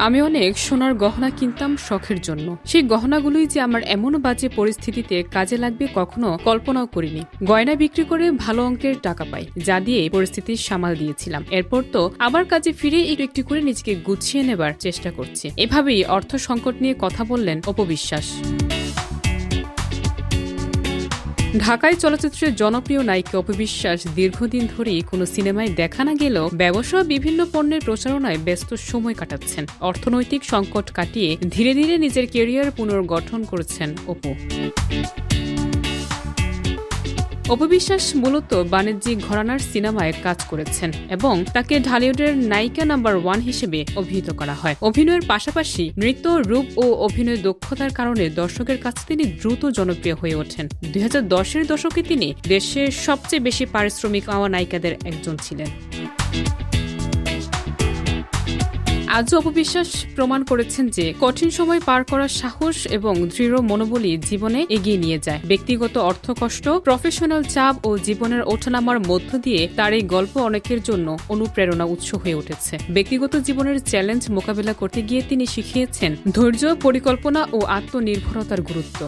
আমি অনেক সোনার গহনা কিনতাম শখের জন্য। সেই গহনাগুলোই যে আমার এমন বাজে পরিস্থিতিতে কাজে লাগবে কখনো কল্পনাও করিনি। গয়না বিক্রি করে ভালো অঙ্কের টাকা পাই, যা দিয়ে পরিস্থিতির সামাল দিয়েছিলাম। এরপর তো আবার কাজে ফিরে একটু একটু করে নিজেকে গুছিয়ে নেবার চেষ্টা করছি। এভাবেই অর্থ সংকট নিয়ে কথা বললেন অপু বিশ্বাস। ঢাকায় চলচ্চিত্রের জনপ্রিয় নায়িকা অপু বিশ্বাস দীর্ঘদিন ধরেই কোনো সিনেমায় দেখা না গেলেও ব্যবসা বিভিন্ন পণ্যের প্রচারণায় ব্যস্ত সময় কাটাচ্ছেন। অর্থনৈতিক সংকট কাটিয়ে ধীরে ধীরে নিজের ক্যারিয়ার পুনর্গঠন করেছেন অপু। অপু বিশ্বাস মূলত বাণিজ্যিক ঘরানার সিনেমায় কাজ করেছেন এবং তাকে ঢালিউডের নায়িকা নাম্বার 1 হিসেবে অভিহিত করা হয়। অভিনয়ের পাশাপাশি নৃত্য, রূপ ও অভিনয় দক্ষতার কারণে দর্শকের কাছে তিনি দ্রুত জনপ্রিয় হয়ে ওঠেন। 2010-এর দশকে তিনি দেশের সবচেয়ে বেশি পারিশ্রমিক পাওয়া নায়িকাদের একজন ছিলেন। আজও অপু বিশ্বাস প্রমাণ করেছেন যে কঠিন সময় পার করার সাহস এবং দৃঢ় মনোবলই জীবনে এগিয়ে নিয়ে যায়। ব্যক্তিগত অর্থকষ্ট, প্রফেশনাল চাপ ও জীবনের ওঠানামার মধ্য দিয়ে তার এই গল্প অনেকের জন্য অনুপ্রেরণা উৎস হয়ে উঠেছে। ব্যক্তিগত জীবনের চ্যালেঞ্জ মোকাবেলা করতে গিয়ে তিনি শিখিয়েছেন ধৈর্য, পরিকল্পনা ও আত্মনির্ভরতার গুরুত্ব।